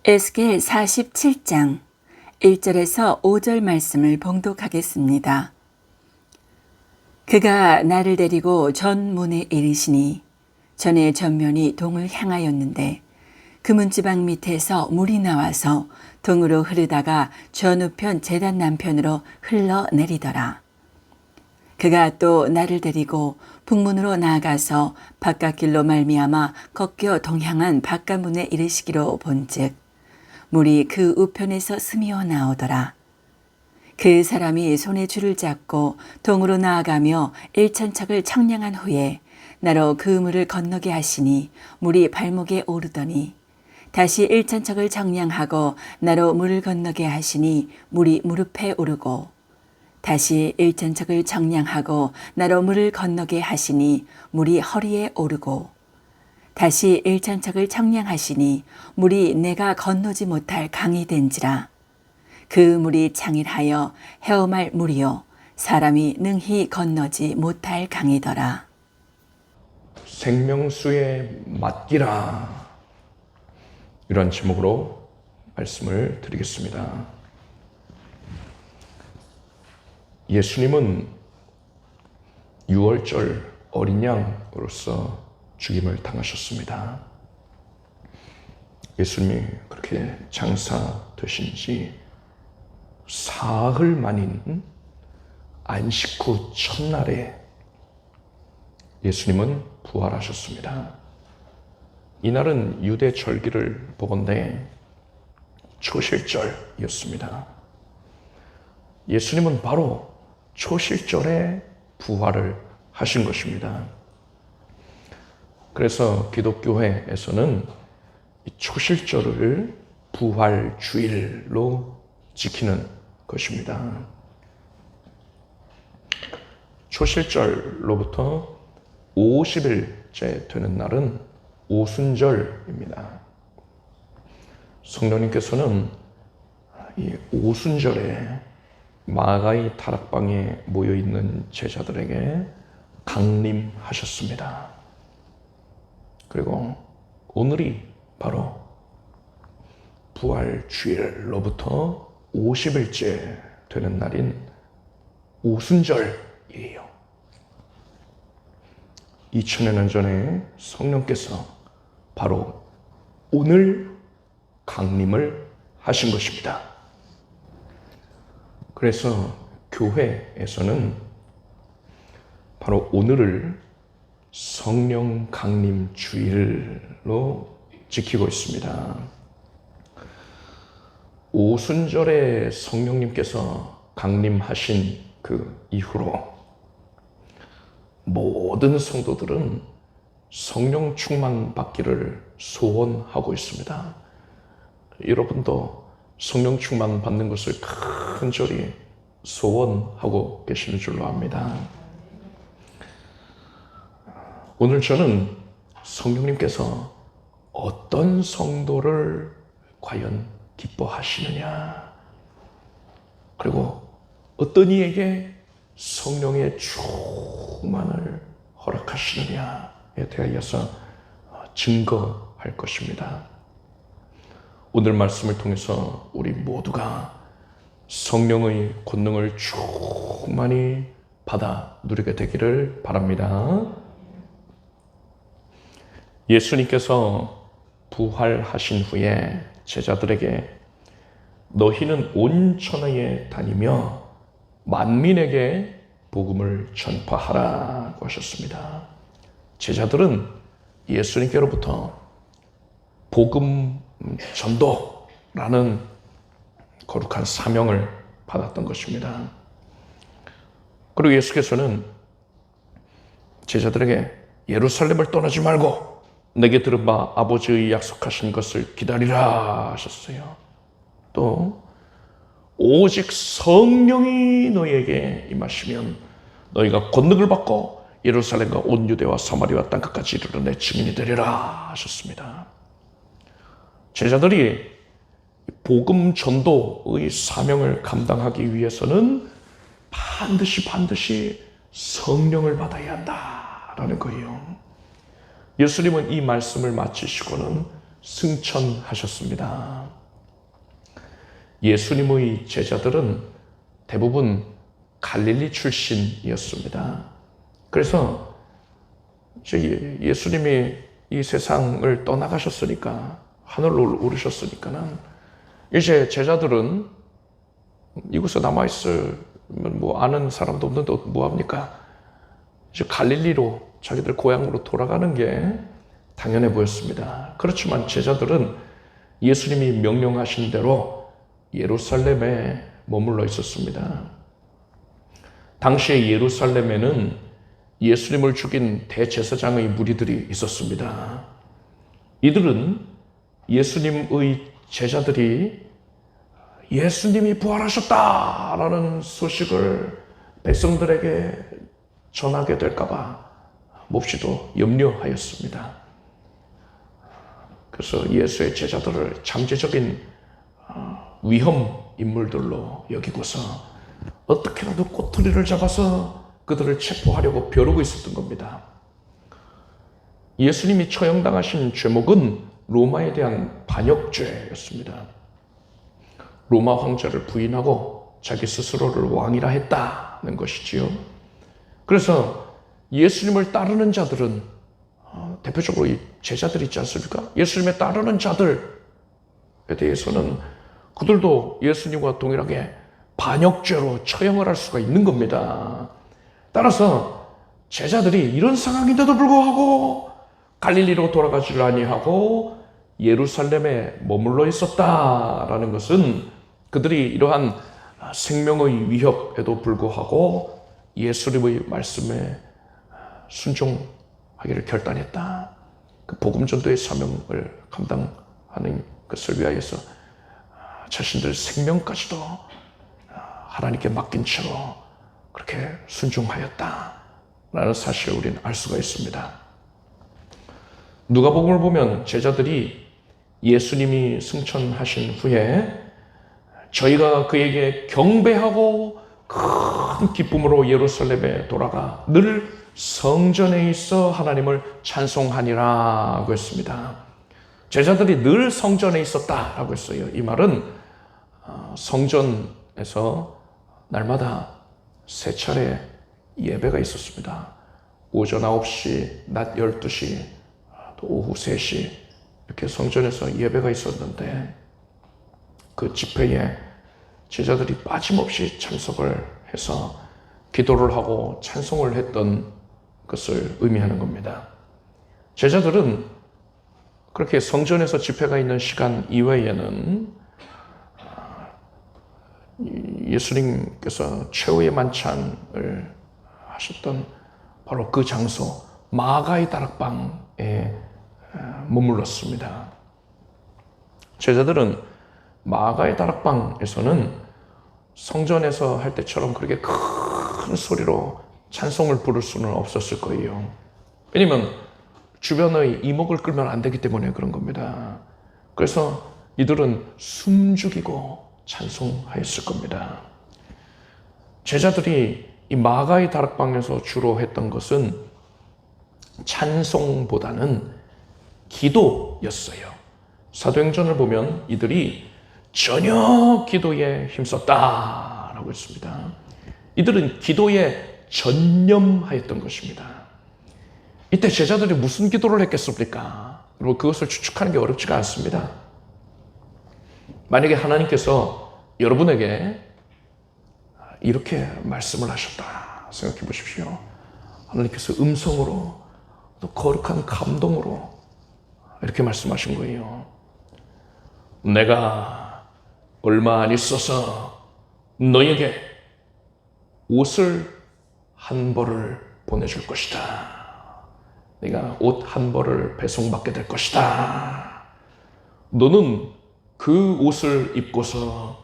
에스겔 47장 1절에서 5절 말씀을 봉독하겠습니다. 그가 나를 데리고 전문에 이르시니 전의 전면이 동을 향하였는데 그 문지방 밑에서 물이 나와서 동으로 흐르다가 전우편 제단 남편으로 흘러내리더라. 그가 또 나를 데리고 북문으로 나아가서 바깥길로 말미암아 꺾여 동향한 바깥문에 이르시기로 본즉 물이 그 우편에서 스미어 나오더라. 그 사람이 손에 줄을 잡고 동으로 나아가며 일천척을 청량한 후에 나로 그 물을 건너게 하시니 물이 발목에 오르더니 다시 일천척을 청량하고 나로 물을 건너게 하시니 물이 무릎에 오르고 다시 일천척을 청량하고 나로 물을 건너게 하시니 물이 허리에 오르고 다시 일천척을 청량하시니 물이 내가 건너지 못할 강이 된지라. 그 물이 창일하여 헤엄할 물이요 사람이 능히 건너지 못할 강이더라. 생명수에 맡기라, 이런 제목으로 말씀을 드리겠습니다. 예수님은 유월절 어린 양으로서 죽임을 당하셨습니다. 예수님이 그렇게 장사되신 지 사흘 만인 안식 후 첫날에 예수님은 부활하셨습니다. 이날은 유대 절기를 보건대 초실절이었습니다. 예수님은 바로 초실절에 부활을 하신 것입니다. 그래서 기독교회에서는 이 초실절을 부활주일로 지키는 것입니다. 초실절로부터 50일째 되는 날은 오순절입니다. 성령님께서는 이 오순절에 마가의 다락방에 모여있는 제자들에게 강림하셨습니다. 그리고 오늘이 바로 부활주일로부터 50일째 되는 날인 오순절이에요. 2000여 년 전에 성령께서 바로 오늘 강림을 하신 것입니다. 그래서 교회에서는 바로 오늘을 성령 강림 주일로 지키고 있습니다. 오순절에 성령님께서 강림하신 그 이후로 모든 성도들은 성령 충만 받기를 소원하고 있습니다. 여러분도 성령 충만 받는 것을 간절히 소원하고 계시는 줄로 압니다. 오늘 저는 성령님께서 어떤 성도를 과연 기뻐하시느냐, 그리고 어떤 이에게 성령의 충만을 허락하시느냐에 대하여서 증거할 것입니다. 오늘 말씀을 통해서 우리 모두가 성령의 권능을 충만히 받아 누리게 되기를 바랍니다. 예수님께서 부활하신 후에 제자들에게 너희는 온 천하에 다니며 만민에게 복음을 전파하라고 하셨습니다. 제자들은 예수님께로부터 복음 전도라는 거룩한 사명을 받았던 것입니다. 그리고 예수께서는 제자들에게 예루살렘을 떠나지 말고 내게 들은 바 아버지의 약속하신 것을 기다리라 하셨어요. 또 오직 성령이 너희에게 임하시면 너희가 권능을 받고 예루살렘과 온 유대와 사마리아 땅끝까지 이르러 내 증인이 되리라 하셨습니다. 제자들이 복음 전도의 사명을 감당하기 위해서는 반드시 성령을 받아야 한다라는 거예요. 예수님은 이 말씀을 마치시고는 승천하셨습니다. 예수님의 제자들은 대부분 갈릴리 출신이었습니다. 그래서 예수님이 이 세상을 떠나가셨으니까, 하늘로 오르셨으니까는 이제 제자들은 이곳에 남아있으면 뭐 아는 사람도 없는데 뭐합니까? 이제 갈릴리로, 자기들 고향으로 돌아가는 게 당연해 보였습니다. 그렇지만 제자들은 예수님이 명령하신 대로 예루살렘에 머물러 있었습니다. 당시에 예루살렘에는 예수님을 죽인 대제사장의 무리들이 있었습니다. 이들은 예수님의 제자들이 예수님이 부활하셨다라는 소식을 백성들에게 전하게 될까봐 몹시도 염려하였습니다. 그래서 예수의 제자들을 잠재적인 위험 인물들로 여기고서 어떻게라도 꼬투리를 잡아서 그들을 체포하려고 벼르고 있었던 겁니다. 예수님이 처형당하신 죄목은 로마에 대한 반역죄였습니다. 로마 황제를 부인하고 자기 스스로를 왕이라 했다는 것이지요. 그래서 예수님을 따르는 자들은 대표적으로 이 제자들 있지 않습니까? 예수님에 따르는 자들에 대해서는 그들도 예수님과 동일하게 반역죄로 처형을 할 수가 있는 겁니다. 따라서 제자들이 이런 상황인데도 불구하고 갈릴리로 돌아가지를 아니하고 예루살렘에 머물러 있었다라는 것은 그들이 이러한 생명의 위협에도 불구하고 예수님의 말씀에 순종하기를 결단했다. 그 복음전도의 사명을 감당하는 것을 위하여서 자신들 생명까지도 하나님께 맡긴 채로 그렇게 순종하였다라는 사실을 우리는 알 수가 있습니다. 누가복음을 보면 제자들이 예수님이 승천하신 후에 저희가 그에게 경배하고 큰 기쁨으로 예루살렘에 돌아가 늘 성전에 있어 하나님을 찬송하니라고 했습니다. 제자들이 늘 성전에 있었다라고 했어요. 이 말은 성전에서 날마다 3차례 예배가 있었습니다. 오전 9시, 낮 12시, 또 오후 3시 이렇게 성전에서 예배가 있었는데 그 집회에 제자들이 빠짐없이 참석을 해서 기도를 하고 찬송을 했던 것을 의미하는 겁니다. 제자들은 그렇게 성전에서 집회가 있는 시간 이외에는 예수님께서 최후의 만찬을 하셨던 바로 그 장소 마가의 다락방에 머물렀습니다. 제자들은 마가의 다락방에서는 성전에서 할 때처럼 그렇게 큰 소리로 찬송을 부를 수는 없었을 거예요. 왜냐면 주변의 이목을 끌면 안 되기 때문에 그런 겁니다. 그래서 이들은 숨죽이고 찬송하였을 겁니다. 제자들이 이 마가의 다락방에서 주로 했던 것은 찬송보다는 기도였어요. 사도행전을 보면 이들이 전혀 기도에 힘썼다라고 했습니다. 이들은 기도에 전념하였던 것입니다. 이때 제자들이 무슨 기도를 했겠습니까? 그리고 그것을 추측하는 게 어렵지가 않습니다. 만약에 하나님께서 여러분에게 이렇게 말씀을 하셨다 생각해 보십시오. 하나님께서 음성으로 또 거룩한 감동으로 이렇게 말씀하신 거예요. 내가 얼마 안 있어서 너에게 옷을 한 벌을 보내줄 것이다. 네가 옷 한 벌을 배송받게 될 것이다. 너는 그 옷을 입고서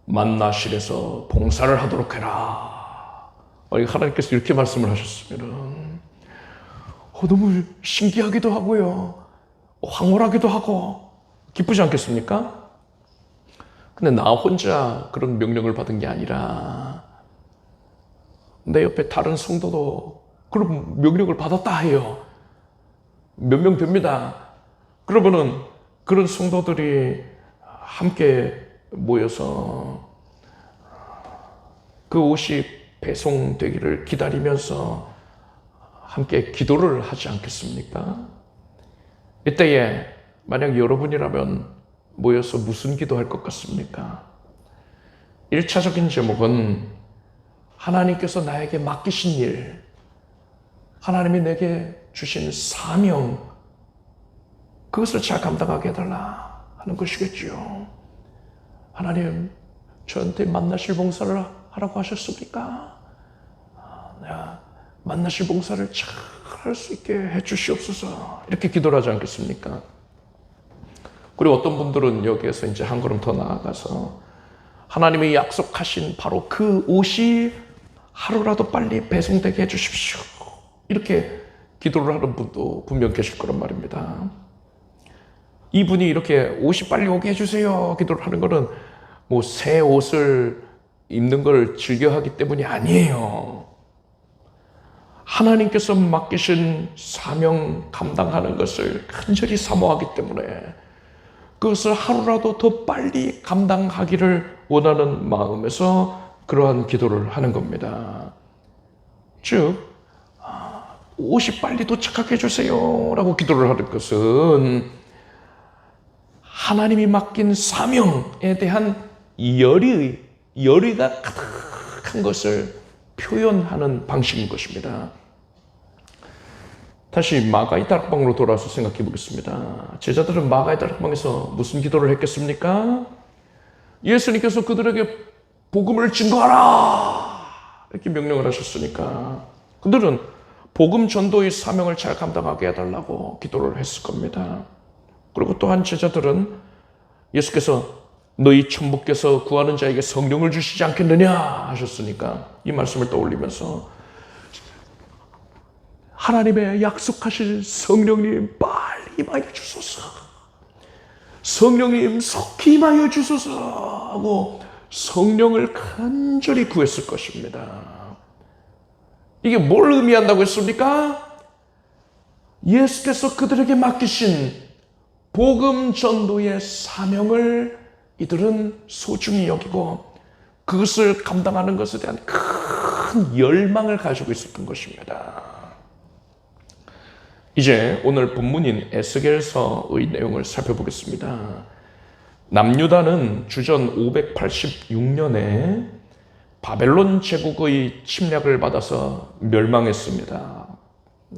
만나실에서 봉사를 하도록 해라. 하나님께서 이렇게 말씀을 하셨으면 너무 신기하기도 하고요. 황홀하기도 하고 기쁘지 않겠습니까? 근데 나 혼자 그런 명령을 받은 게 아니라 내 옆에 다른 성도도 그런 명령을 받았다 해요. 몇 명 됩니다. 그러면은 그런 성도들이 함께 모여서 그 옷이 배송되기를 기다리면서 함께 기도를 하지 않겠습니까? 이때에 만약 여러분이라면 모여서 무슨 기도할 것 같습니까? 1차적인 제목은 하나님께서 나에게 맡기신 일, 하나님이 내게 주신 사명, 그것을 잘 감당하게 해달라 하는 것이겠죠. 하나님, 저한테 만나실 봉사를 하라고 하셨습니까? 내가 만나실 봉사를 잘 할 수 있게 해주시옵소서. 이렇게 기도를 하지 않겠습니까? 그리고 어떤 분들은 여기에서 이제 한 걸음 더 나아가서 하나님이 약속하신 바로 그 옷이 하루라도 빨리 배송되게 해주십시오. 이렇게 기도를 하는 분도 분명 계실 거란 말입니다. 이분이 이렇게 옷이 빨리 오게 해주세요 기도를 하는 것은 뭐 새 옷을 입는 걸 즐겨하기 때문이 아니에요. 하나님께서 맡기신 사명 감당하는 것을 간절히 사모하기 때문에 그것을 하루라도 더 빨리 감당하기를 원하는 마음에서 그러한 기도를 하는 겁니다. 즉 옷이 빨리 도착하게 해주세요 라고 기도를 하는 것은 하나님이 맡긴 사명에 대한 열의가 가득한 것을 표현하는 방식인 것입니다. 다시 마가의 다락방으로 돌아와서 생각해 보겠습니다. 제자들은 마가의 다락방에서 무슨 기도를 했겠습니까? 예수님께서 그들에게 복음을 증거하라 이렇게 명령을 하셨으니까 그들은 복음 전도의 사명을 잘 감당하게 해달라고 기도를 했을 겁니다. 그리고 또한 제자들은 예수께서 너희 천부께서 구하는 자에게 성령을 주시지 않겠느냐 하셨으니까 이 말씀을 떠올리면서 하나님의 약속하실 성령님 빨리 임하여 주소서, 성령님 속히 임하여 주소서 하고 성령을 간절히 구했을 것입니다. 이게 뭘 의미한다고 했습니까? 예수께서 그들에게 맡기신 복음 전도의 사명을 이들은 소중히 여기고 그것을 감당하는 것에 대한 큰 열망을 가지고 있었던 것입니다. 이제 오늘 본문인 에스겔서의 내용을 살펴보겠습니다. 남유다는 주전 586년에 바벨론 제국의 침략을 받아서 멸망했습니다.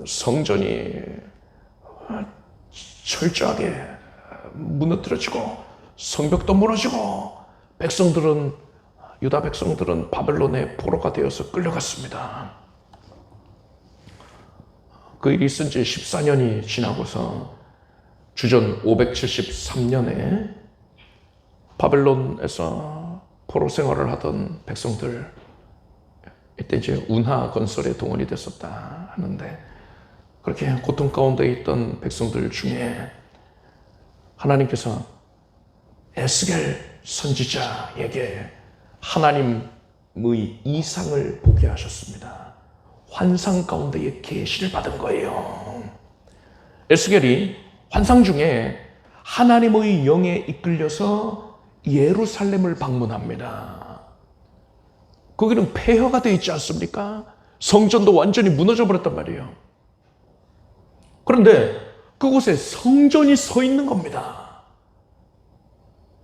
성전이 철저하게 무너뜨려지고 성벽도 무너지고 유다 백성들은 바벨론의 포로가 되어서 끌려갔습니다. 그 일이 있은 지 14년이 지나고서 주전 573년에 바벨론에서 포로 생활을 하던 백성들, 이때 이제 운하 건설에 동원이 됐었다 하는데 그렇게 고통 가운데 있던 백성들 중에 하나님께서 에스겔 선지자에게 하나님의 이상을 보게 하셨습니다. 환상 가운데에 계시를 받은 거예요. 에스겔이 환상 중에 하나님의 영에 이끌려서 예루살렘을 방문합니다. 거기는 폐허가 되어 있지 않습니까? 성전도 완전히 무너져 버렸단 말이에요. 그런데 그곳에 성전이 서 있는 겁니다.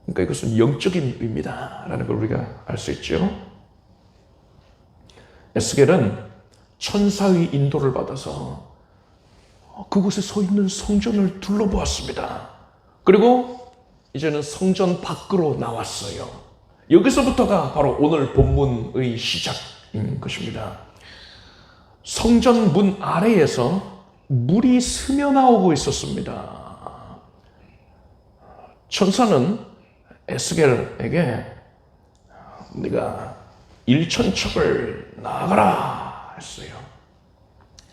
그러니까 이것은 영적인 의미다라는 걸 우리가 알 수 있죠. 에스겔은 천사의 인도를 받아서 그곳에 서 있는 성전을 둘러보았습니다. 그리고 이제는 성전 밖으로 나왔어요. 여기서부터가 바로 오늘 본문의 시작인 것입니다. 성전 문 아래에서 물이 스며나오고 있었습니다. 천사는 에스겔에게 네가 1,000척을 나아가라 했어요.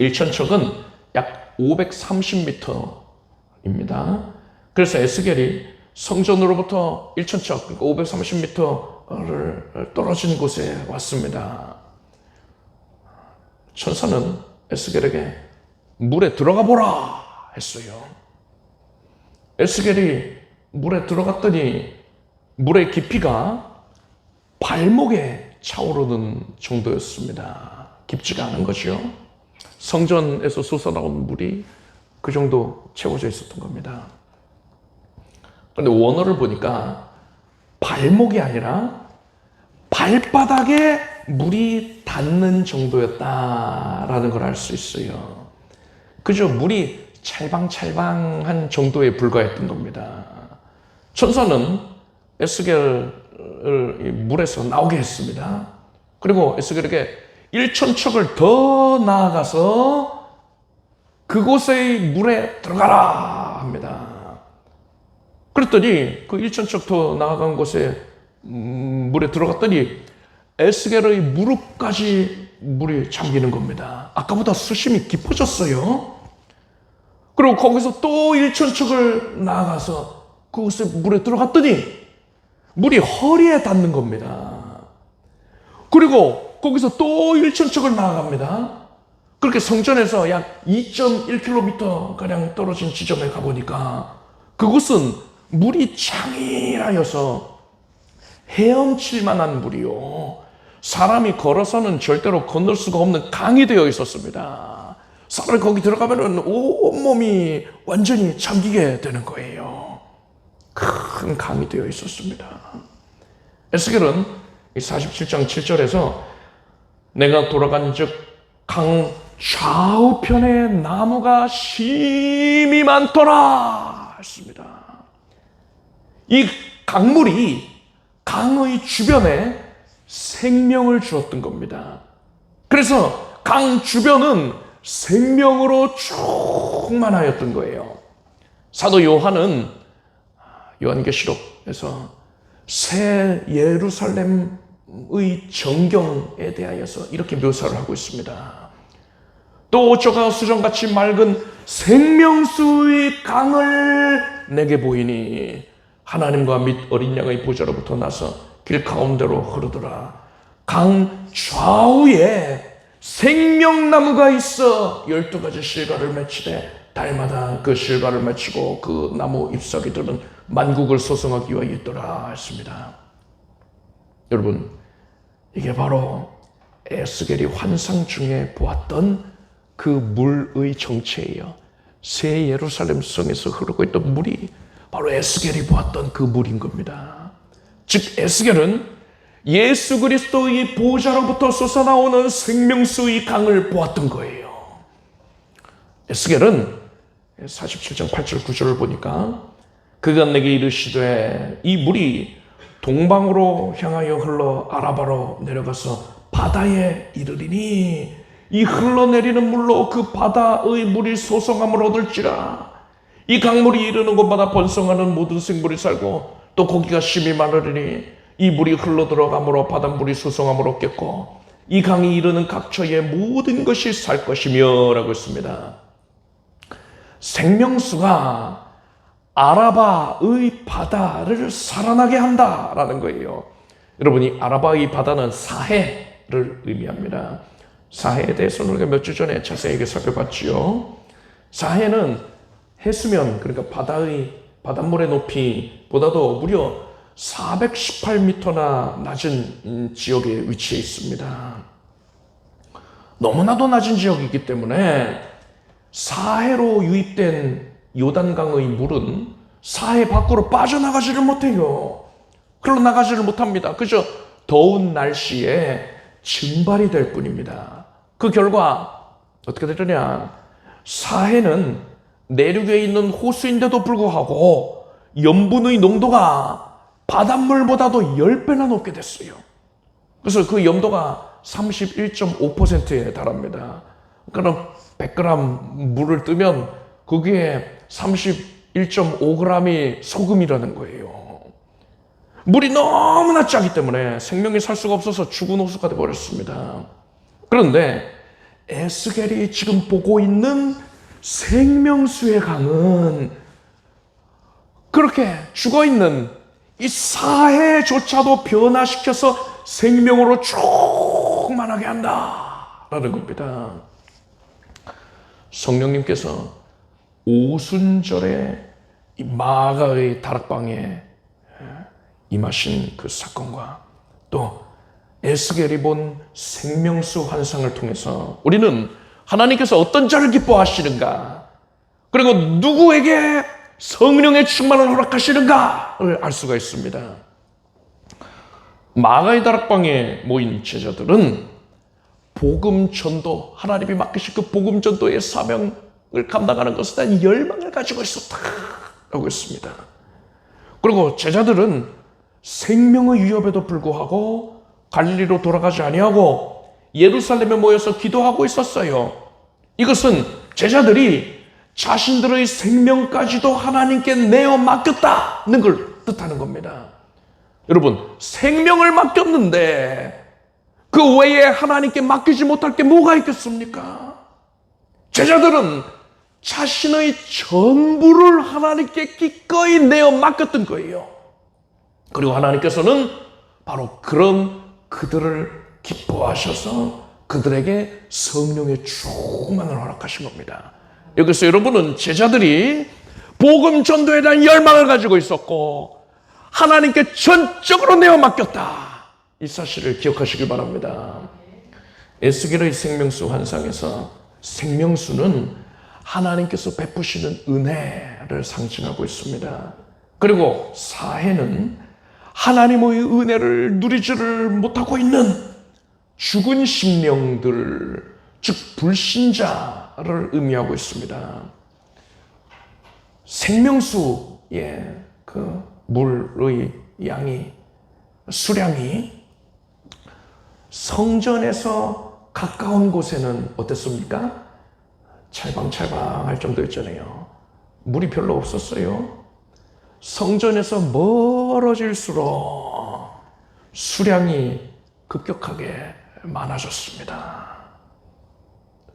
1,000척은 약 530m입니다. 그래서 에스겔이 성전으로부터 1,000척, 그러니까 530m를 떨어진 곳에 왔습니다. 천사는 에스겔에게 물에 들어가 보라 했어요. 에스겔이 물에 들어갔더니 물의 깊이가 발목에 차오르는 정도였습니다. 깊지가 않은 거죠. 성전에서 솟아나온 물이 그 정도 채워져 있었던 겁니다. 그런데 원어를 보니까 발목이 아니라 발바닥에 물이 닿는 정도였다라는 걸 알 수 있어요. 그저 물이 찰방찰방한 정도에 불과했던 겁니다. 천사는 에스겔을 물에서 나오게 했습니다. 그리고 에스겔에게 1,000척을 더 나아가서 그곳의 물에 들어가라 합니다. 그랬더니 그 1,000척 더 나아간 곳에 물에 들어갔더니 에스겔의 무릎까지 물이 잠기는 겁니다. 아까보다 수심이 깊어졌어요. 그리고 거기서 또 1,000척을 나아가서 그곳에 물에 들어갔더니 물이 허리에 닿는 겁니다. 그리고 거기서 또 1,000척을 나아갑니다. 그렇게 성전에서 약 2.1km 가량 떨어진 지점에 가보니까 그곳은 물이 창일하여서 헤엄칠 만한 물이요, 사람이 걸어서는 절대로 건널 수가 없는 강이 되어 있었습니다. 사람이 거기 들어가면 온몸이 완전히 잠기게 되는 거예요. 큰 강이 되어 있었습니다. 에스겔은 47장 7절에서 내가 돌아간 즉 강 좌우편에 나무가 심이 많더라 했습니다. 이 강물이 강의 주변에 생명을 주었던 겁니다. 그래서 강 주변은 생명으로 충만하였던 거예요. 사도 요한은 요한계시록에서 새 예루살렘의 정경에 대하여서 이렇게 묘사를 하고 있습니다. 또 저가 수정같이 맑은 생명수의 강을 내게 보이니 하나님과 및 어린 양의 보좌로부터 나서 길 가운데로 흐르더라. 강 좌우에 생명나무가 있어 12가지 실과를 맺히되 달마다 그 실과를 맺히고 그 나무 잎사귀들은 만국을 소성하기 위하여 있더라 했습니다. 여러분, 이게 바로 에스겔이 환상 중에 보았던 그 물의 정체예요. 새 예루살렘 성에서 흐르고 있던 물이 바로 에스겔이 보았던 그 물인 겁니다. 즉 에스겔은 예수 그리스도의 보좌로부터 솟아나오는 생명수의 강을 보았던 거예요. 에스겔은 47장 8절 9절을 보니까 그가 내게 이르시되 이 물이 동방으로 향하여 흘러 아라바로 내려가서 바다에 이르리니 이 흘러내리는 물로 그 바다의 물이 소성함을 얻을지라. 이 강물이 이르는 곳마다 번성하는 모든 생물이 살고 또 고기가 심이 많으리니 이 물이 흘러들어가므로 바닷물이 소성함을 얻겠고 이 강이 이르는 각처의 모든 것이 살 것이며 라고 했습니다. 생명수가 아라바의 바다를 살아나게 한다라는 거예요. 여러분이 아라바의 바다는 사해를 의미합니다. 사해에 대해서는 우리가 몇 주 전에 자세하게 살펴봤지요. 사해는 해수면, 그러니까 바닷물의 높이보다도 무려 418m나 낮은 지역에 위치해 있습니다. 너무나도 낮은 지역이기 때문에 사해로 유입된 요단강의 물은 사해 밖으로 빠져나가지를 못해요. 흘러나가지를 못합니다. 그저 더운 날씨에 증발이 될 뿐입니다. 그 결과 어떻게 되느냐, 사해는 내륙에 있는 호수인데도 불구하고 염분의 농도가 바닷물보다도 10배나 높게 됐어요. 그래서 그 염도가 31.5%에 달합니다. 그럼 100g 물을 뜨면 거기에 31.5g이 소금이라는 거예요. 물이 너무나 짜기 때문에 생명이 살 수가 없어서 죽은 호수가 되어버렸습니다. 그런데 에스겔이 지금 보고 있는 생명수의 강은 그렇게 죽어있는 이 사해조차도 변화시켜서 생명으로 충만하게 한다라는 겁니다. 성령님께서 오순절에 이 마가의 다락방에 임하신 그 사건과 또 에스겔이 본 생명수 환상을 통해서 우리는 하나님께서 어떤 자를 기뻐하시는가, 그리고 누구에게 성령의 충만을 허락하시는가를 알 수가 있습니다. 마가의 다락방에 모인 제자들은 복음 전도, 하나님이 맡기신 그 복음 전도의 사명을 감당하는 것에 대한 열망을 가지고 있었다라고 했습니다. 그리고 제자들은 생명의 위협에도 불구하고 갈릴리로 돌아가지 아니하고 예루살렘에 모여서 기도하고 있었어요. 이것은 제자들이 자신들의 생명까지도 하나님께 내어 맡겼다는 걸 뜻하는 겁니다. 여러분, 생명을 맡겼는데 그 외에 하나님께 맡기지 못할 게 뭐가 있겠습니까? 제자들은 자신의 전부를 하나님께 기꺼이 내어 맡겼던 거예요. 그리고 하나님께서는 바로 그런 그들을 기뻐하셔서 그들에게 성령의 충만을 허락하신 겁니다. 여기서 여러분은 제자들이 복음 전도에 대한 열망을 가지고 있었고 하나님께 전적으로 내어 맡겼다, 이 사실을 기억하시길 바랍니다. 에스겔의 생명수 환상에서 생명수는 하나님께서 베푸시는 은혜를 상징하고 있습니다. 그리고 사해는 하나님의 은혜를 누리지를 못하고 있는 죽은 심령들, 즉 불신자를 의미하고 있습니다. 생명수의 그 물의 양이, 수량이 성전에서 가까운 곳에는 어땠습니까? 찰방찰방할 정도였잖아요. 물이 별로 없었어요. 성전에서 멀어질수록 수량이 급격하게 많아졌습니다.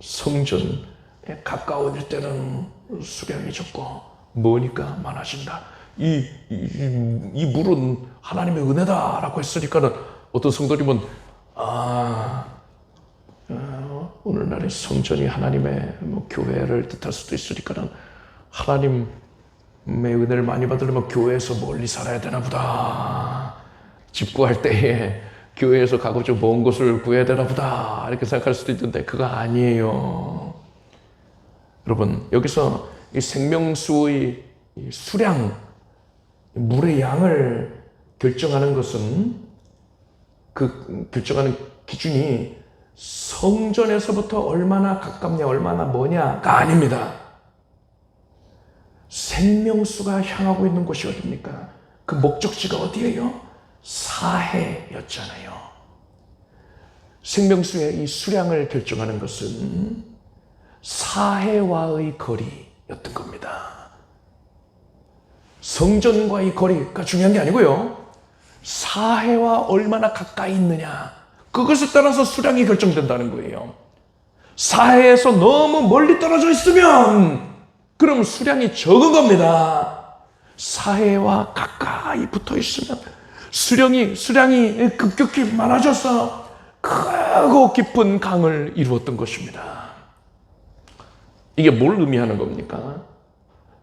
성전에 가까워질 때는 수량이 적고 머니까 많아진다. 이 물은 하나님의 은혜다라고 했으니까는 어떤 성도님은 오늘날의 성전이 하나님의 교회를 뜻할 수도 있으니까는 하나님의 은혜를 많이 받으려면 교회에서 멀리 살아야 되나 보다. 집 구할 때에 교회에서 가고 좀 먼 곳을 구해야 되나 보다, 이렇게 생각할 수도 있는데 그거 아니에요. 여러분, 여기서 이 생명수의 수량, 물의 양을 결정하는 것은, 그 결정하는 기준이 성전에서부터 얼마나 가깝냐 얼마나 머냐가 아닙니다. 생명수가 향하고 있는 곳이 어디입니까? 그 목적지가 어디예요? 사해였잖아요. 생명수의 이 수량을 결정하는 것은 사해와의 거리였던 겁니다. 성전과의 거리가 중요한 게 아니고요, 사해와 얼마나 가까이 있느냐, 그것에 따라서 수량이 결정된다는 거예요. 사해에서 너무 멀리 떨어져 있으면 그럼 수량이 적은 겁니다. 사해와 가까이 붙어 있으면 수량이 급격히 많아져서 크고 깊은 강을 이루었던 것입니다. 이게 뭘 의미하는 겁니까?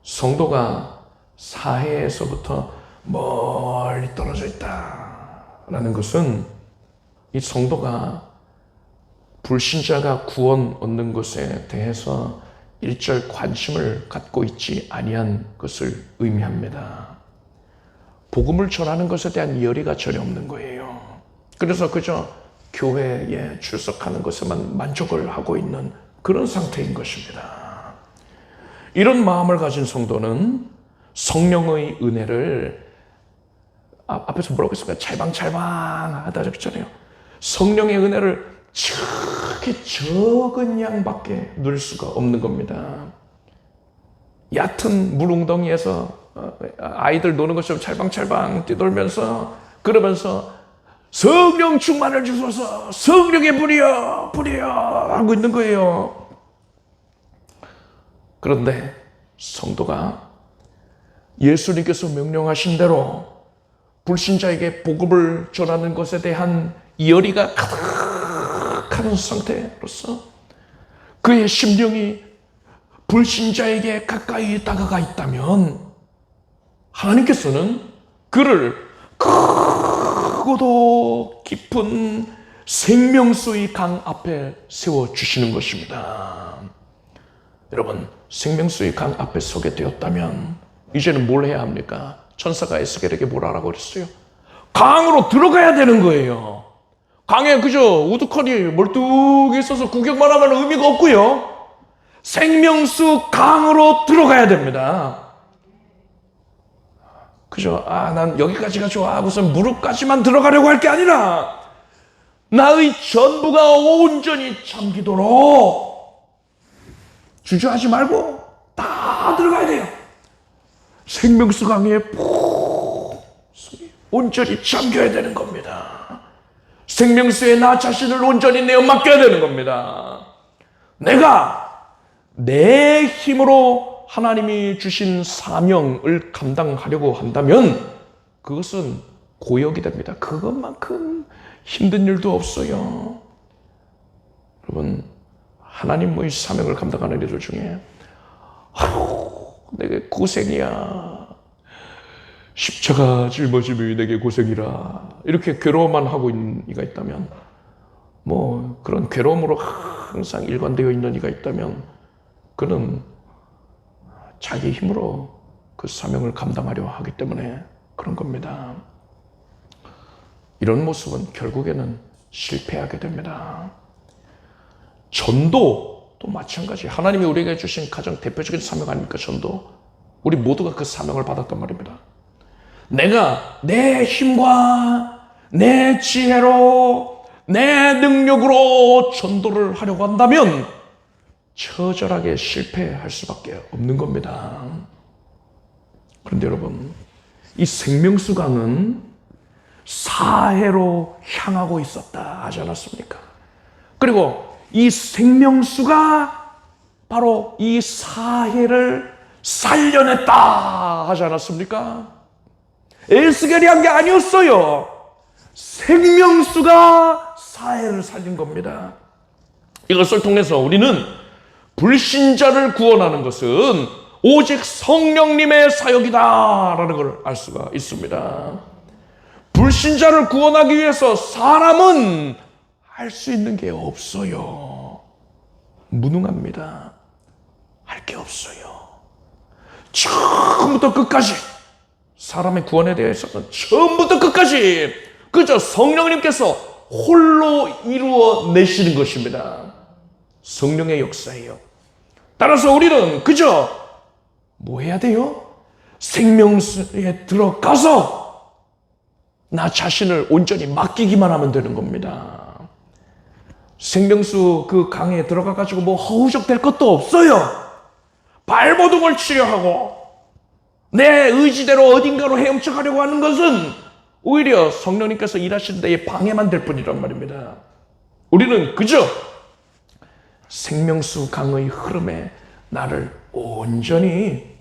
성도가 사해에서부터 멀리 떨어져 있다라는 것은 이 성도가 불신자가 구원 얻는 것에 대해서 일절 관심을 갖고 있지 아니한 것을 의미합니다. 복음을 전하는 것에 대한 열의가 전혀 없는 거예요. 그래서 그저 교회에 출석하는 것에만 만족을 하고 있는 그런 상태인 것입니다. 이런 마음을 가진 성도는 성령의 은혜를, 앞에서 뭐라고 했습니까? 찰방찰방하다 그랬잖아요. 성령의 은혜를 저렇게 적은 양밖에 누릴 수가 없는 겁니다. 얕은 물웅덩이에서 아이들 노는 것처럼 찰방찰방 뛰돌면서, 그러면서 성령 충만을 주소서, 성령의 불이여 하고 있는 거예요. 그런데 성도가 예수님께서 명령하신 대로 불신자에게 복음을 전하는 것에 대한 열의가 가득한 상태로서 그의 심령이 불신자에게 가까이 다가가 있다면 하나님께서는 그를 크고도 깊은 생명수의 강 앞에 세워주시는 것입니다. 여러분, 생명수의 강 앞에 서게 되었다면 이제는 뭘 해야 합니까? 천사가 에스겔에게 뭘 하라고 그랬어요? 강으로 들어가야 되는 거예요. 강에 그저 우두커니 멀뚱히 있어서 구경만 하면 의미가 없고요. 생명수 강으로 들어가야 됩니다. 그저 난 여기까지가 좋아 하고서 무릎까지만 들어가려고 할 게 아니라 나의 전부가 온전히 잠기도록 주저하지 말고 다 들어가야 돼요. 생명수 강에 푹 온전히 잠겨야 되는 겁니다. 생명수에 나 자신을 온전히 내어 맡겨야 되는 겁니다. 내가 내 힘으로 하나님이 주신 사명을 감당하려고 한다면 그것은 고역이 됩니다. 그것만큼 힘든 일도 없어요. 여러분, 하나님의 사명을 감당하는 일들 중에 내게 고생이야, 십자가 짊어짐이 내게 고생이라, 이렇게 괴로워만 하고 있는 이가 있다면, 뭐 그런 괴로움으로 항상 일관되어 있는 이가 있다면 그는 자기 힘으로 그 사명을 감당하려 하기 때문에 그런 겁니다. 이런 모습은 결국에는 실패하게 됩니다. 전도도 마찬가지. 하나님이 우리에게 주신 가장 대표적인 사명 아닙니까? 전도. 우리 모두가 그 사명을 받았단 말입니다. 내가 내 힘과 내 지혜로 내 능력으로 전도를 하려고 한다면 처절하게 실패할 수밖에 없는 겁니다. 그런데 여러분, 이 생명수 강은 사해로 향하고 있었다 하지 않았습니까? 그리고 이 생명수가 바로 이 사해를 살려냈다 하지 않았습니까? 에스겔이 한 게 아니었어요. 생명수가 사해를 살린 겁니다. 이것을 통해서 우리는 불신자를 구원하는 것은 오직 성령님의 사역이다라는 걸 알 수가 있습니다. 불신자를 구원하기 위해서 사람은 할 수 있는 게 없어요. 무능합니다. 할 게 없어요. 처음부터 끝까지 사람의 구원에 대해서는 처음부터 끝까지 그저 성령님께서 홀로 이루어내시는 것입니다. 성령의 역사예요. 따라서 우리는 그저 뭐 해야 돼요? 생명수에 들어가서 나 자신을 온전히 맡기기만 하면 되는 겁니다. 생명수 그 강에 들어가가지고 뭐 허우적 될 것도 없어요. 발버둥을 치려 하고 내 의지대로 어딘가로 헤엄쳐 가려고 하는 것은 오히려 성령님께서 일하시는 데에 방해만 될 뿐이란 말입니다. 우리는 그저 생명수 강의 흐름에 나를 온전히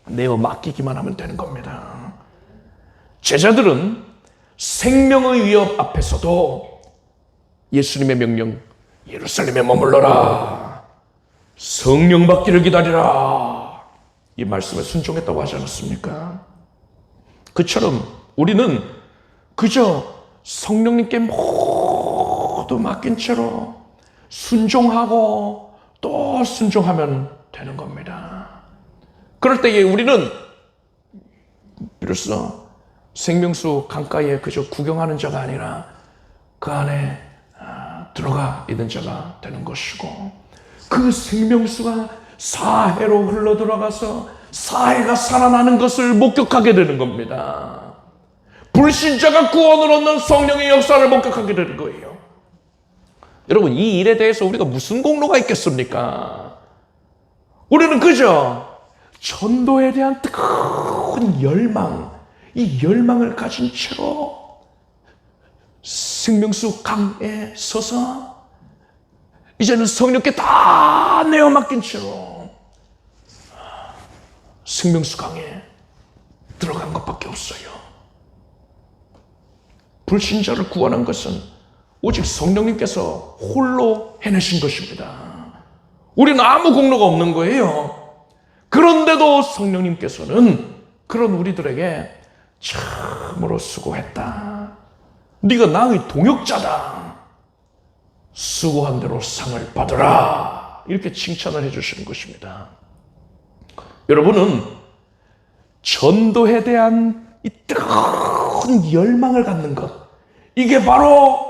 내어 맡기기만 하면 되는 겁니다. 제자들은 생명의 위협 앞에서도 예수님의 명령, 예루살렘에 머물러라, 성령 받기를 기다리라, 이 말씀에 순종했다고 하지 않았습니까? 그처럼 우리는 그저 성령님께 모두 맡긴 채로 순종하고 또 순종하면 되는 겁니다. 그럴 때에 우리는 비로소 생명수 강가에 그저 구경하는 자가 아니라 그 안에 들어가 있는 자가 되는 것이고, 그 생명수가 사해로 흘러들어가서 사해가 살아나는 것을 목격하게 되는 겁니다. 불신자가 구원을 얻는 성령의 역사를 목격하게 되는 거예요. 여러분, 이 일에 대해서 우리가 무슨 공로가 있겠습니까? 우리는 그저 전도에 대한 뜨거운 열망, 이 열망을 가진 채로 생명수 강에 서서 이제는 성령께 다 내어 맡긴 채로 생명수 강에 들어간 것밖에 없어요. 불신자를 구원한 것은 오직 성령님께서 홀로 해내신 것입니다. 우리는 아무 공로가 없는 거예요. 그런데도 성령님께서는 그런 우리들에게 참으로 수고했다. 네가 나의 동역자다. 수고한 대로 상을 받으라. 이렇게 칭찬을 해주시는 것입니다. 여러분은 전도에 대한 이 뜨거운 열망을 갖는 것, 이게 바로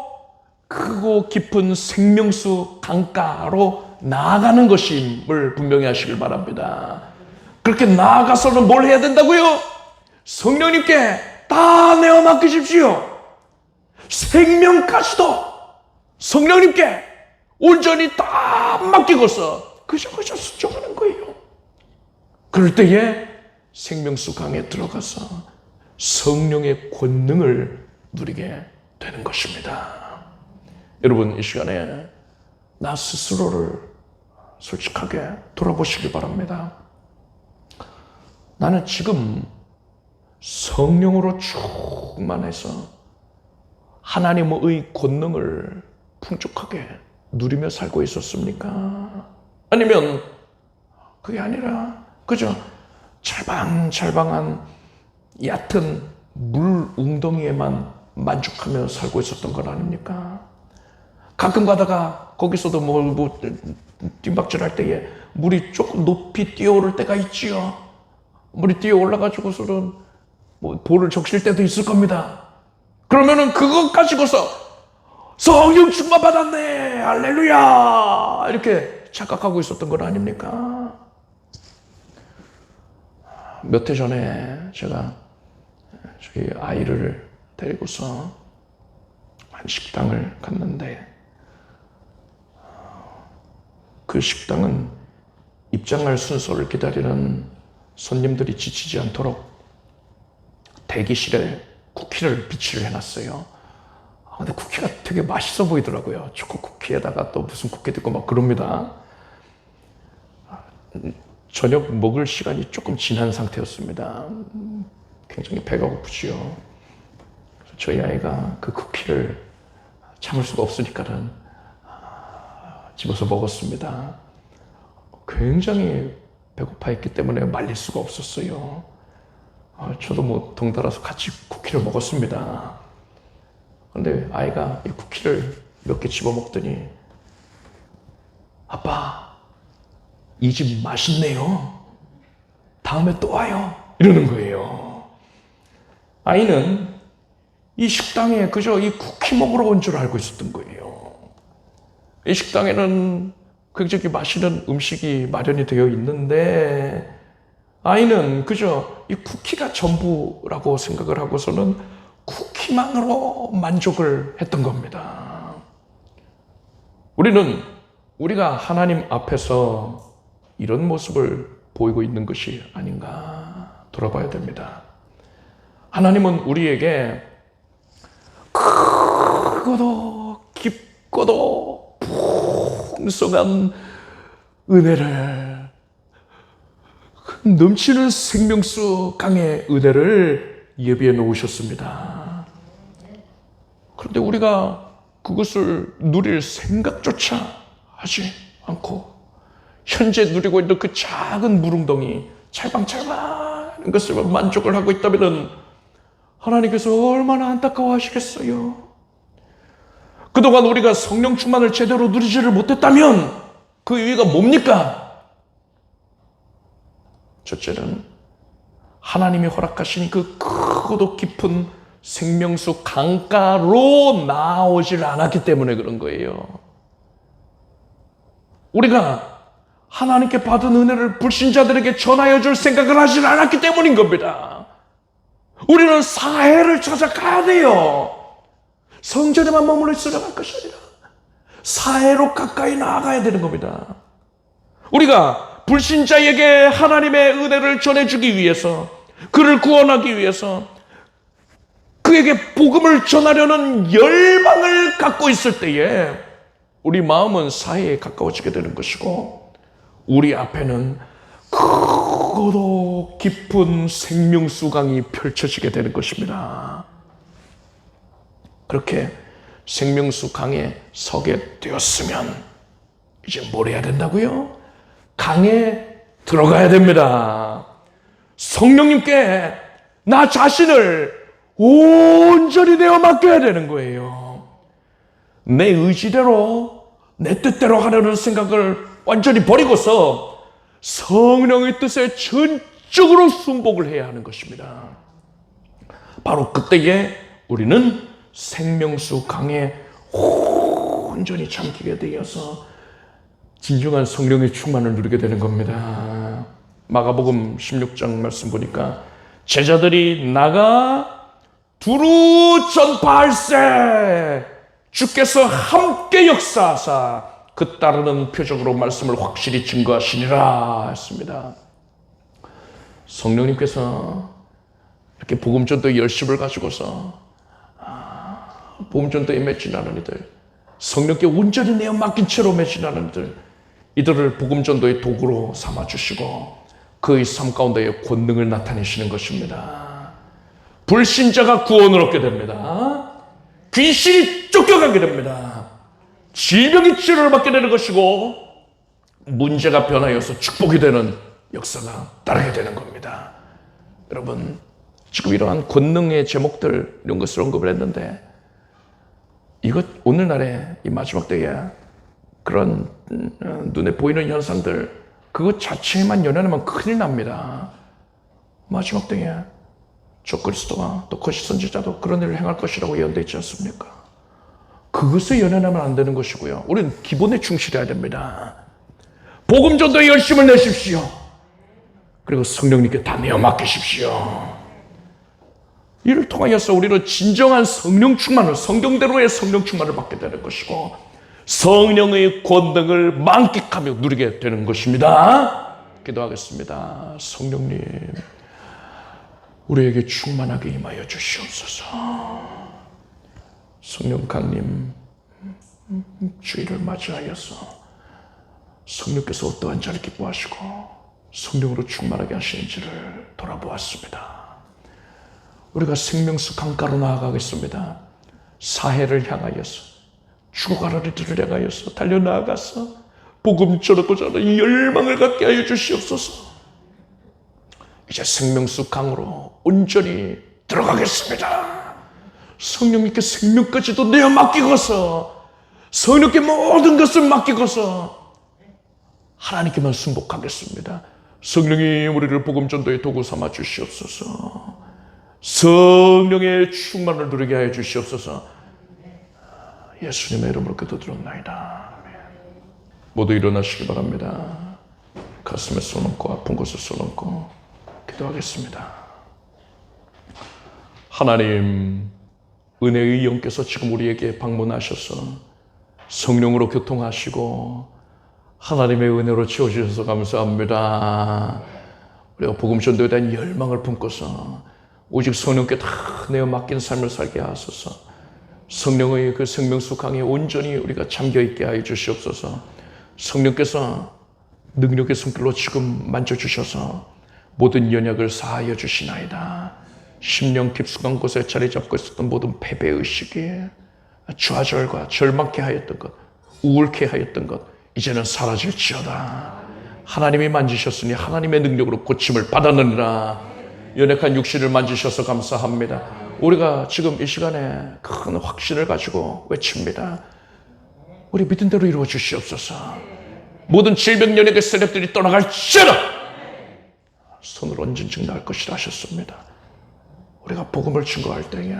크고 깊은 생명수 강가로 나아가는 것임을 분명히 하시길 바랍니다. 그렇게 나아가서는 뭘 해야 된다고요? 성령님께 다 내어 맡기십시오. 생명까지도 성령님께 온전히 다 맡기고서 그저 순종하는 거예요. 그럴 때에 생명수 강에 들어가서 성령의 권능을 누리게 되는 것입니다. 여러분, 이 시간에 나 스스로를 솔직하게 돌아보시기 바랍니다. 나는 지금 성령으로 충만해서 하나님의 권능을 풍족하게 누리며 살고 있었습니까? 아니면 그게 아니라 그저 찰방찰방한 얕은 물 웅덩이에만 만족하며 살고 있었던 건 아닙니까? 가끔 가다가 거기서도 뭐 뒷박질할 때에 물이 조금 높이 뛰어오를 때가 있지요. 물이 뛰어 올라가지고서는 뭐 볼을 적실 때도 있을 겁니다. 그러면은 그것 가지고서 성령 충만 받았네, 할렐루야, 이렇게 착각하고 있었던 건 아닙니까? 몇 해 전에 제가 저희 아이를 데리고서 한 식당을 갔는데, 그 식당은 입장할 순서를 기다리는 손님들이 지치지 않도록 대기실에 쿠키를 비치를 해놨어요. 근데 쿠키가 되게 맛있어 보이더라고요. 초코 쿠키에다가 또 무슨 쿠키도 있고 막 그럽니다. 저녁 먹을 시간이 조금 지난 상태였습니다. 굉장히 배가 고프지요. 그래서 저희 아이가 그 쿠키를 참을 수가 없으니까는 집어서 먹었습니다. 굉장히 배고파했기 때문에 말릴 수가 없었어요. 저도 뭐 덩달아서 같이 쿠키를 먹었습니다. 그런데 아이가 이 쿠키를 몇 개 집어 먹더니, 아빠, 이 집 맛있네요. 다음에 또 와요. 이러는 거예요. 아이는 이 식당에 그저 이 쿠키 먹으러 온 줄 알고 있었던 거예요. 이 식당에는 굉장히 맛있는 음식이 마련이 되어 있는데 아이는 그저 이 쿠키가 전부라고 생각을 하고서는 쿠키만으로 만족을 했던 겁니다. 우리가 하나님 앞에서 이런 모습을 보이고 있는 것이 아닌가 돌아봐야 됩니다. 하나님은 우리에게 크고도 깊고도 풍성한 은혜를, 넘치는 생명수 강의 은혜를 예비해 놓으셨습니다. 그런데 우리가 그것을 누릴 생각조차 하지 않고 현재 누리고 있는 그 작은 물웅덩이, 찰방찰방한 것을 만족을 하고 있다면 하나님께서 얼마나 안타까워하시겠어요. 그동안 우리가 성령 충만을 제대로 누리지를 못했다면 그 이유가 뭡니까? 첫째는 하나님이 허락하신 그 크고도 깊은 생명수 강가로 나오질 않았기 때문에 그런 거예요. 우리가 하나님께 받은 은혜를 불신자들에게 전하여 줄 생각을 하질 않았기 때문인 겁니다. 우리는 사해를 찾아가야 돼요. 성전에만 머물러 있으려 할 것이 아니라 사해로 가까이 나아가야 되는 겁니다. 우리가 불신자에게 하나님의 은혜를 전해주기 위해서, 그를 구원하기 위해서, 그에게 복음을 전하려는 열망을 갖고 있을 때에 우리 마음은 사해에 가까워지게 되는 것이고, 우리 앞에는 크고도 깊은 생명수강이 펼쳐지게 되는 것입니다. 그렇게 생명수 강에 서게 되었으면 이제 뭘 해야 된다고요? 강에 들어가야 됩니다. 성령님께 나 자신을 온전히 내어 맡겨야 되는 거예요. 내 의지대로, 내 뜻대로 하려는 생각을 완전히 버리고서 성령의 뜻에 전적으로 순복을 해야 하는 것입니다. 바로 그때에 우리는 생명수 강에 온전히 잠기게 되어서 진정한 성령의 충만을 누리게 되는 겁니다. 마가복음 16장 말씀 보니까 제자들이 나가 두루 전파할세 주께서 함께 역사하사 그 따르는 표적으로 말씀을 확실히 증거하시니라 했습니다. 성령님께서 이렇게 복음 전도의 열심을 가지고서 복음 전도에 매진하는 이들, 성령께 온전히 내어 맡긴 채로 매진하는 이들, 이들을 복음 전도의 도구로 삼아 주시고 그의 삶 가운데에 권능을 나타내시는 것입니다. 불신자가 구원을 얻게 됩니다. 귀신이 쫓겨가게 됩니다. 질병이 치료를 받게 되는 것이고 문제가 변하여서 축복이 되는 역사가 따르게 되는 겁니다. 여러분, 지금 이러한 권능의 제목들 이런 것을 언급을 했는데 이것 오늘날의 이 마지막 때에 그런 눈에 보이는 현상들 그것 자체에만 연연하면 큰일 납니다. 마지막 때에 저 그리스도와 또 거짓 선지자도 그런 일을 행할 것이라고 예언되어 있지 않습니까? 그것에 연연하면 안 되는 것이고요. 우리는 기본에 충실해야 됩니다. 복음 전도에 열심을 내십시오. 그리고 성령님께 다 내어 맡기십시오. 이를 통하여서 우리는 진정한 성령 충만을, 성경대로의 성령 충만을 받게 되는 것이고 성령의 권능을 만끽하며 누리게 되는 것입니다. 기도하겠습니다. 성령님, 우리에게 충만하게 임하여 주시옵소서. 성령 강림 주일을 맞이하여서 성령께서 어떠한 자를 기뻐하시고 성령으로 충만하게 하시는지를 돌아보았습니다. 우리가 생명수 강가로 나아가겠습니다. 사해를 향하여서 죽어가는 이들을 향하여서 달려나아가서 복음 전하고자 하는 열망을 갖게 하여 주시옵소서. 이제 생명수 강으로 온전히 들어가겠습니다. 성령님께 생명까지도 내어 맡기고서 성령께 모든 것을 맡기고서 하나님께만 순복하겠습니다. 성령이 우리를 복음 전도의 도구 삼아 주시옵소서. 성령의 충만을 누리게 하여 주시옵소서. 예수님의 이름으로 기도드렸나이다. 모두 일어나시기 바랍니다. 가슴에 손 얹고 아픈 곳에 손 얹고 기도하겠습니다. 하나님, 은혜의 영께서 지금 우리에게 방문하셔서 성령으로 교통하시고 하나님의 은혜로 채워주셔서 감사합니다. 우리가 복음 전도에 대한 열망을 품고서 오직 성령께 다 내어 맡긴 삶을 살게 하소서. 성령의 그 생명수 강에 온전히 우리가 잠겨있게 하여 주시옵소서. 성령께서 능력의 손길로 지금 만져주셔서 모든 연약을 사하여 주시나이다. 심령 깊숙한 곳에 자리 잡고 있었던 모든 패배의식이 좌절과 절망케 하였던 것, 우울케 하였던 것 이제는 사라질지어다. 하나님이 만지셨으니 하나님의 능력으로 고침을 받았느니라. 연약한 육신을 만지셔서 감사합니다. 우리가 지금 이 시간에 큰 확신을 가지고 외칩니다. 우리 믿은 대로 이루어 주시옵소서. 모든 질병 연약의 세력들이 떠나갈지어다. 손을 얹은 즉 나을 것이라 하셨습니다. 우리가 복음을 증거할 때에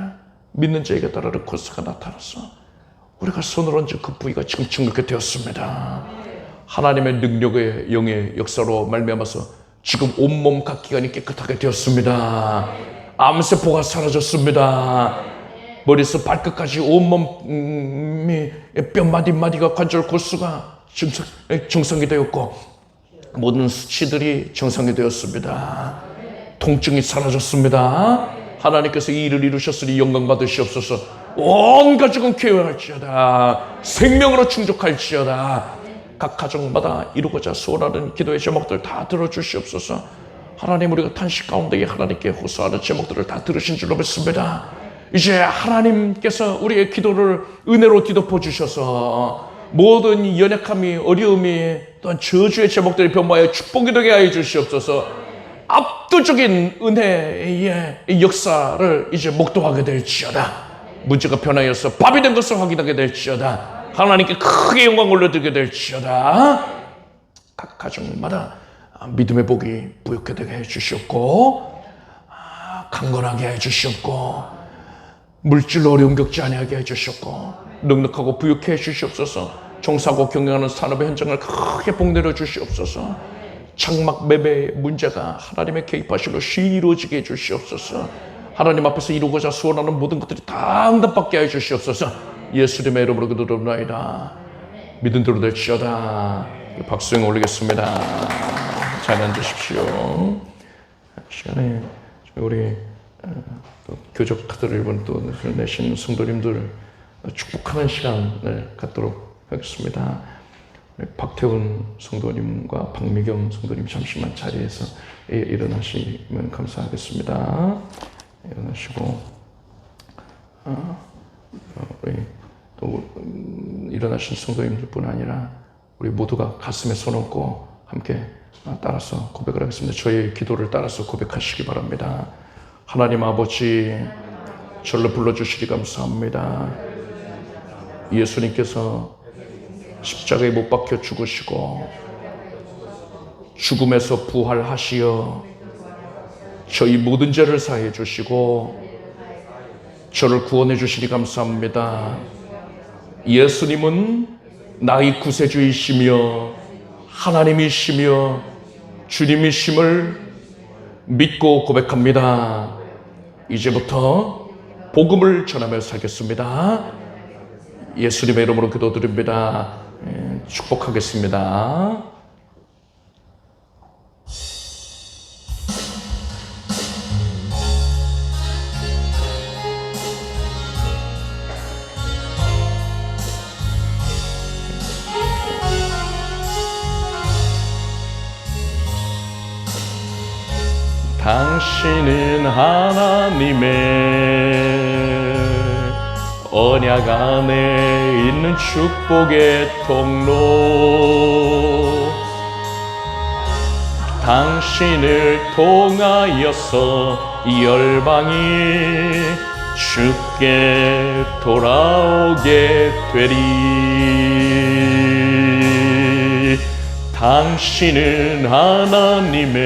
믿는 자에게 따르는 권세가 나타나서 우리가 손을 얹은 그 부위가 지금 증거하게 되었습니다. 하나님의 능력의 영의 역사로 말미암아서 지금 온몸 각 기관이 깨끗하게 되었습니다. 암세포가 사라졌습니다. 머리에서 발끝까지 온몸이 뼈 마디마디가 관절 골수가 정상이 되었고 모든 수치들이 정상이 되었습니다. 통증이 사라졌습니다. 하나님께서 이 일을 이루셨으니 영광 받으시옵소서. 온 가족은 쾌유할지어다. 생명으로 충족할지어다. 각 가정마다 이루고자 소원하는 기도의 제목들 다 들어주시옵소서. 하나님, 우리가 탄식 가운데에 하나님께 호소하는 제목들을 다 들으신 줄로 믿습니다. 이제 하나님께서 우리의 기도를 은혜로 뒤덮어 주셔서 모든 연약함이, 어려움이, 또한 저주의 제목들이 변모하여 축복이 되게 하여 주시옵소서. 압도적인 은혜의 역사를 이제 목도하게 될지어다. 문제가 변하여서 밥이 된 것을 확인하게 될지어다. 하나님께 크게 영광 올려드리게 될지어다. 각 가정마다 믿음의 복이 부욕게 되게 해주시옵고, 강건하게 해주시옵고, 물질로 어려움 겪지 아니하게 해주시옵고, 넉넉하고 부욕해 주시옵소서. 종사하고 경영하는 산업의 현장을 크게 복내려 주시옵소서. 장막 매매의 문제가 하나님의 개입하심으로 이루어지게 해주시옵소서. 하나님 앞에서 이루고자 소원하는 모든 것들이 다 응답받게 해주시옵소서. 예수님의 이름으로 기도드립나이다. 믿음 대로 될지어다. 박수영 올리겠습니다. 잘 앉으십시오. 시간에 우리 교적 카드를 이번 또 내신 성도님들 축복하는 시간을 갖도록 하겠습니다. 박태훈 성도님과 박미경 성도님 잠시만 자리에서 일어나시면 감사하겠습니다. 일어나시고 우리 또 일어나신 성도님들뿐 아니라 우리 모두가 가슴에 손 얹고 함께 따라서 고백을 하겠습니다. 저의 기도를 따라서 고백하시기 바랍니다. 하나님 아버지, 저를 불러주시기 감사합니다. 예수님께서 십자가에 못 박혀 죽으시고 죽음에서 부활하시어 저희 모든 죄를 사해 주시고 저를 구원해 주시니 감사합니다. 예수님은 나의 구세주이시며 하나님이시며 주님이심을 믿고 고백합니다. 이제부터 복음을 전하며 살겠습니다. 예수님의 이름으로 기도드립니다. 축복하겠습니다. 당신은 하나님의 언약 안에 있는 축복의 통로, 당신을 통하여서 열방이 주께 돌아오게 되리. 당신은 하나님의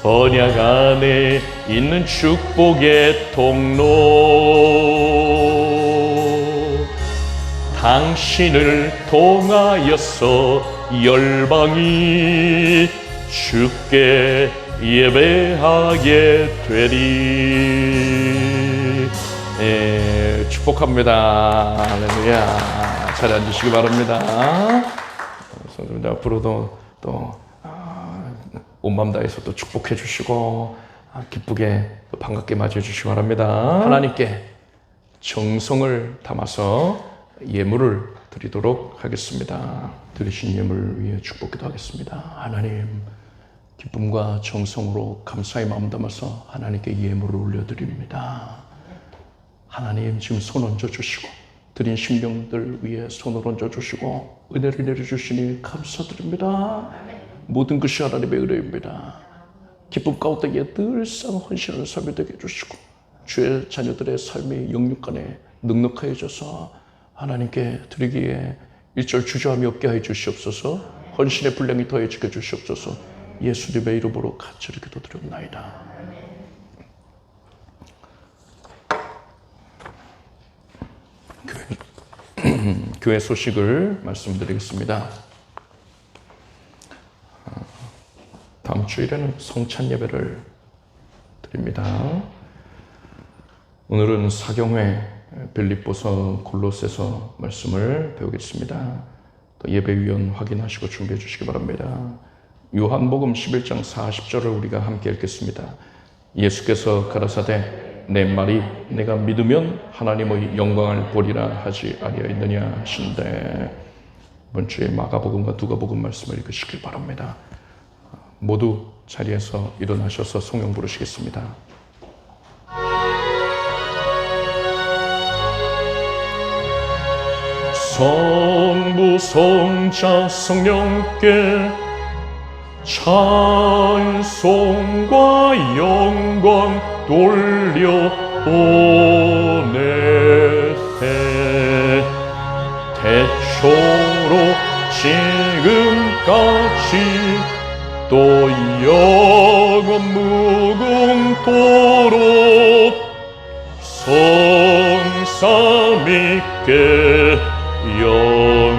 언약 안에 있는 축복의 통로, 당신을 통하여서 열방이 주께 예배하게 되리. 축복합니다. 할렐루야. 잘 앉으시기 바랍니다. 앞으로도 또 온 마음 다해서 또 축복해 주시고 기쁘게 또 반갑게 맞이해 주시기 바랍니다. 하나님께 정성을 담아서 예물을 드리도록 하겠습니다. 드리신 예물 위해 축복기도 하겠습니다. 하나님, 기쁨과 정성으로 감사의 마음 담아서 하나님께 예물을 올려드립니다. 하나님, 지금 손 얹어주시고 드린 심령들 위에 손을 얹어주시고 은혜를 내려주시니 감사드립니다. 모든 것이 하나님의 은혜입니다. 기쁨 가운데 늘상 헌신하는 삶이 되게 해주시고 주의 자녀들의 삶이 영육간에 넉넉해져서 하나님께 드리기에 일절 주저함이 없게 하여 주시옵소서. 헌신의 분량이 더해지게 해 주시옵소서. 예수님의 이름으로 간절히 기도드립나이다. 교회 소식을 말씀드리겠습니다. 다음 주일에는 성찬 예배를 드립니다. 오늘은 사경회 빌립보서 골로새서 말씀을 배우겠습니다. 또 예배위원 확인하시고 준비해 주시기 바랍니다. 요한복음 11장 40절을 우리가 함께 읽겠습니다. 예수께서 가라사대 내 말이 내가 믿으면 하나님의 영광을 보리라 하지 아니하였느냐 하신대. 이번 주에 마가복음과 누가복음 말씀을 읽으시길 바랍니다. 모두 자리에서 일어나셔서 성령 부르시겠습니다. 성부 성자 성령께 찬송과 영광 돌려보내세. 태초로 지금까지 또 영원 무궁토록 성삼위께 영광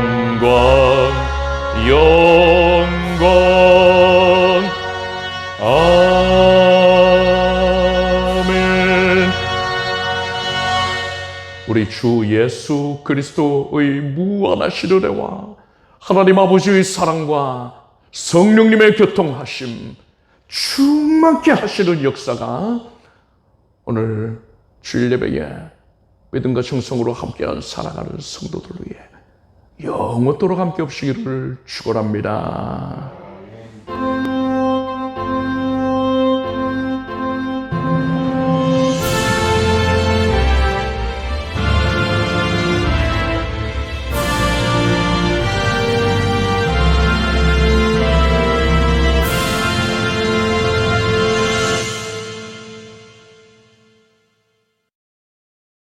영광. 아멘. 우리 주 예수 그리스도의 무한하신 은혜와 하나님 아버지의 사랑과 성령님의 교통하심, 충만케 하시는 역사가 오늘 주일 예배에 믿음과 정성으로 함께한 살아가는 성도들 위해 영원토록 함께 없으기를 축원합니다.